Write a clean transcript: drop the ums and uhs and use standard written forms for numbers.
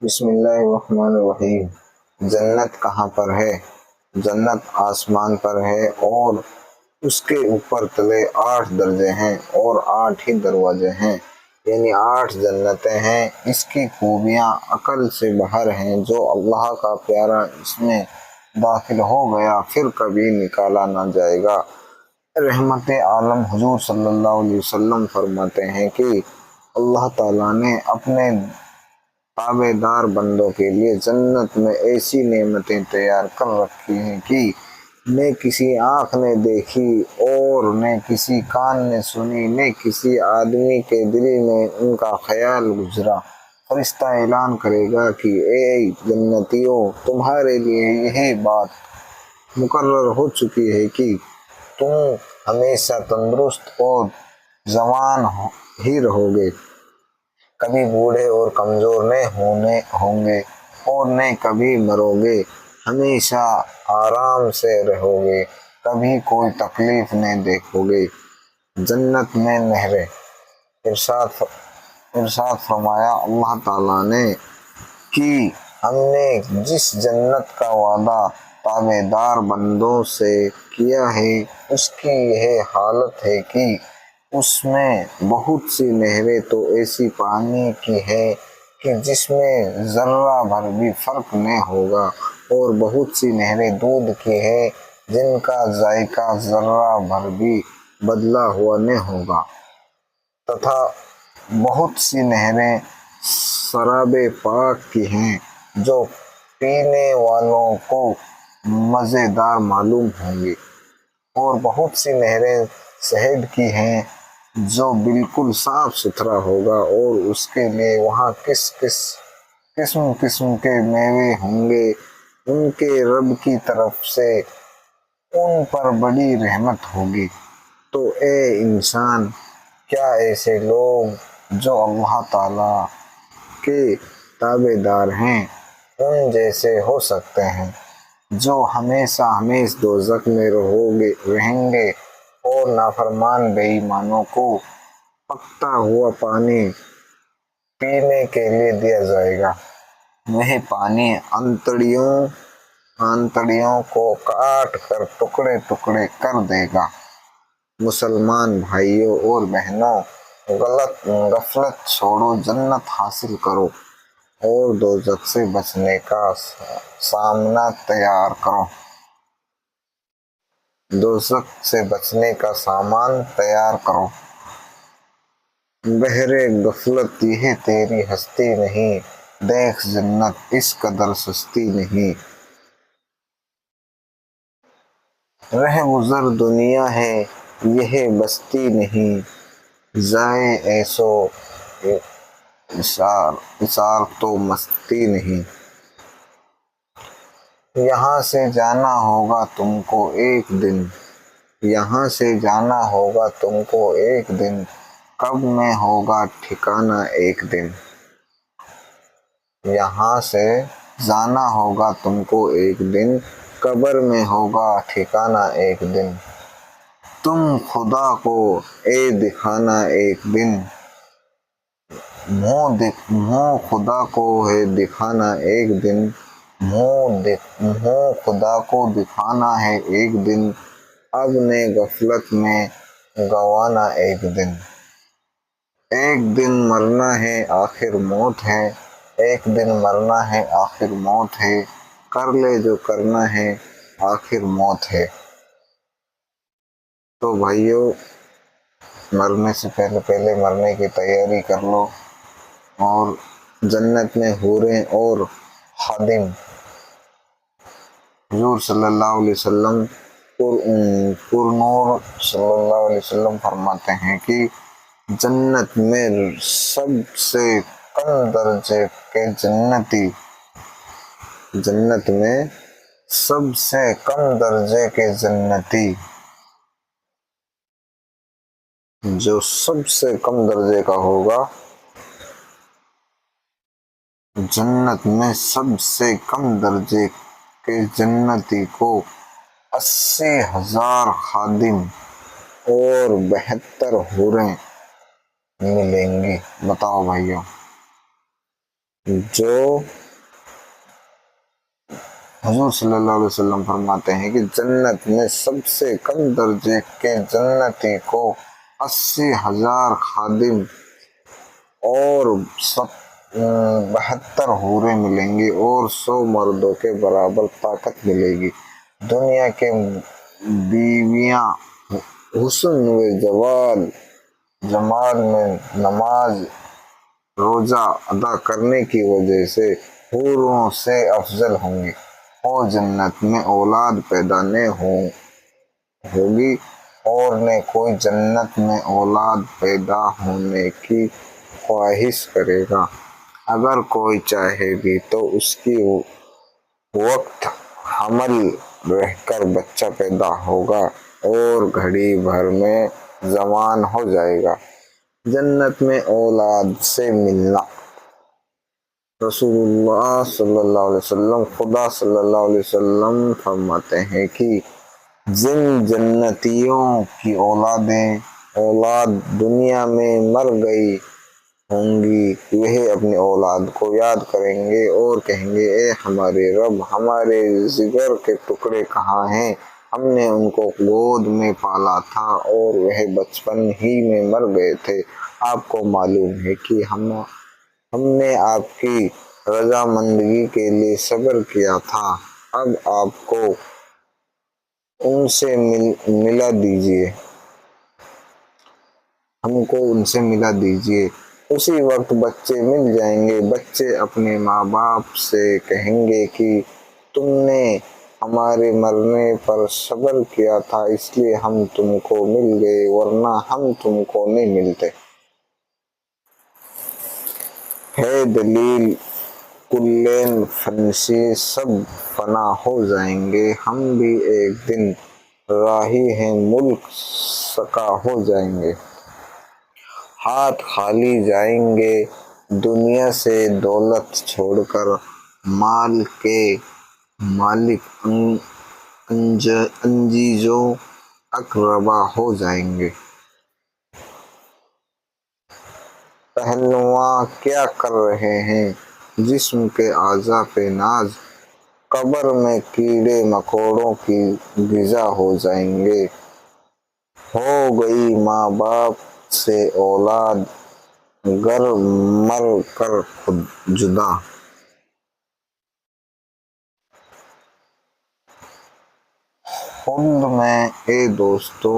بسم اللہ الرحمن الرحیم۔ جنت کہاں پر ہے؟ جنت آسمان پر ہے اور اس کے اوپر تلے 8 درجے ہیں اور 8 ہی دروازے ہیں، یعنی 8 جنتیں ہیں۔ اس کی خوبیاں عقل سے باہر ہیں۔ جو اللہ کا پیارا اس میں داخل ہو گیا پھر کبھی نکالا نہ جائے گا۔ رحمت عالم حضور صلی اللہ علیہ وسلم فرماتے ہیں کہ اللہ تعالیٰ نے اپنے تابع دار بندوں کے لیے جنت میں ایسی نعمتیں تیار کر رکھی ہیں کہ نہ کسی آنکھ نے دیکھی اور نہ کسی کان نے سنی، نہ کسی آدمی کے دل میں ان کا خیال گزرا۔ فرشتہ اعلان کرے گا کہ اے جنتیوں، تمہارے لیے یہی بات مقرر ہو چکی ہے کہ تم ہمیشہ تندرست اور جوان ہی رہو گے، کبھی بوڑھے اور کمزور نہیں ہوں گے اور نہ کبھی مرو گے، ہمیشہ آرام سے رہو گے، کبھی کوئی تکلیف نہیں دیکھو گے۔ جنت میں نہریں۔ ارشاد فرمایا اللہ تعالیٰ نے کہ ہم نے جس جنت کا وعدہ تابع دار بندوں سے کیا ہے اس کی یہ حالت ہے کہ اس میں بہت سی نہریں تو ایسی پانی کی ہیں کہ جس میں ذرہ بھر بھی فرق نہیں ہوگا، اور بہت سی نہریں دودھ کی ہیں جن کا ذائقہ ذرہ بھر بھی بدلا ہوا نہیں ہوگا، تتھا بہت سی نہریں شراب پاک کی ہیں جو پینے والوں کو مزیدار معلوم ہوں گی، اور بہت سی نہریں شہد کی ہیں جو بالکل صاف ستھرا ہوگا، اور اس کے لیے وہاں قسم قسم کے میوے ہوں گے۔ ان کے رب کی طرف سے ان پر بڑی رحمت ہوگی۔ تو اے انسان، کیا ایسے لوگ جو اللہ تعالیٰ کے تابع دار ہیں ان جیسے ہو سکتے ہیں جو ہمیشہ دوزخ میں رہیں گے اور نافرمان بے ایمانوں کو پکتا ہوا پانی پینے کے لیے دیا جائے گا؟ وہ پانی آنتڑیوں کو کاٹ کر ٹکڑے ٹکڑے کر دے گا۔ مسلمان بھائیوں اور بہنوں، غفلت چھوڑو، جنت حاصل کرو اور دوزخ سے بچنے کا سامان تیار کرو۔ دوزخ سے بچنے کا سامان تیار کرو۔ بہر غفلت یہ تیری ہستی نہیں، دیکھ جنت اس قدر سستی نہیں۔ رہ گزر دنیا ہے یہ بستی نہیں، جائے ایسو ایثار تو مستی نہیں۔ یہاں سے جانا ہوگا تم کو ایک دن، یہاں سے جانا ہوگا تم کو ایک دن، کب میں ہوگا ٹھکانہ ایک دن۔ یہاں سے جانا ہوگا تم کو ایک دن، قبر میں ہوگا ٹھکانہ ایک دن۔ تم خدا کو اے دکھانا ایک دن، منہ خدا کو ہے دکھانا ایک دن، منہ خدا کو دکھانا ہے ایک دن، اب نے غفلت میں گنوانا ایک دن۔ ایک دن مرنا ہے آخر موت ہے، ایک دن مرنا ہے آخر موت ہے، کر لے جو کرنا ہے آخر موت ہے۔ تو بھائیو، مرنے سے پہلے مرنے کی تیاری کر لو، اور جنت میں حوریں اور خادم حضور صلی اللہ علیہ وسلم پر نور صلی اللہ علیہ وسلم فرماتے ہیں کہ جنت میں سب سے کم درجے کے جنتی، جنت میں سب سے کم درجے کے جنتی، جو سب سے کم درجے کا ہوگا، جنت میں سب سے کم درجے کے جنتی کو 80,000 خادم اور 72 حوریں ملیں گی۔ بتاؤ بھائیو۔ جو حضور صلی اللہ علیہ وسلم فرماتے ہیں کہ جنت میں سب سے کم درجے کے جنتی کو 80,000 خادم اور 72 حوریں ملیں گی اور 100 مردوں کے برابر طاقت ملے گی۔ دنیا کے بیویاں حسن و جمال میں نماز روزہ ادا کرنے کی وجہ سے حوروں سے افضل ہوں گی، اور جنت میں اولاد پیدا نہ ہوگی، اور نہ کوئی جنت میں اولاد پیدا ہونے کی خواہش کرے گا۔ اگر کوئی چاہے بھی تو اس کی وقت حمل رہ کر بچہ پیدا ہوگا اور گھڑی بھر میں جوان ہو جائے گا۔ جنت میں اولاد سے ملنا۔ رسول اللہ صلی اللہ علیہ وسلم، خدا صلی اللہ علیہ وسلم فرماتے ہیں کہ جن جنتیوں کی اولاد دنیا میں مر گئی ہوں گی، وہ اپنی اولاد کو یاد کریں گے اور کہیں گے، اے ہمارے رب، ہمارے جگر کے ٹکڑے کہاں ہیں؟ ہم نے ان کو گود میں پالا تھا اور وہ بچپن ہی میں مر گئے تھے۔ آپ کو معلوم ہے کہ ہم نے آپ کی رضامندگی کے لیے صبر کیا تھا، اب آپ کو ان سے ملا دیجیے، ہم کو ان سے ملا دیجیے۔ اسی وقت بچے مل جائیں گے۔ بچے اپنے ماں باپ سے کہیں گے کہ تم نے ہمارے مرنے پر صبر کیا تھا، اس لیے ہم تم کو مل گئے، ورنہ ہم تم کو نہیں ملتے۔ ہے دلیل کلین فنسی، سب فنا ہو جائیں گے، ہم بھی ایک دن راہی ہیں، ملک سکا ہو جائیں گے۔ ہاتھ خالی جائیں گے دنیا سے، دولت چھوڑ کر مال کے مالک عزیز و اقربا ہو جائیں گے۔ پہلواں کیا کر رہے ہیں جسم کے اعضاء پہ ناز، قبر میں کیڑے مکوڑوں کی غذا ہو جائیں گے۔ ہو گئی ماں باپ سے اولاد، گر مر کر خود جدا۔ خلد میں اے دوستو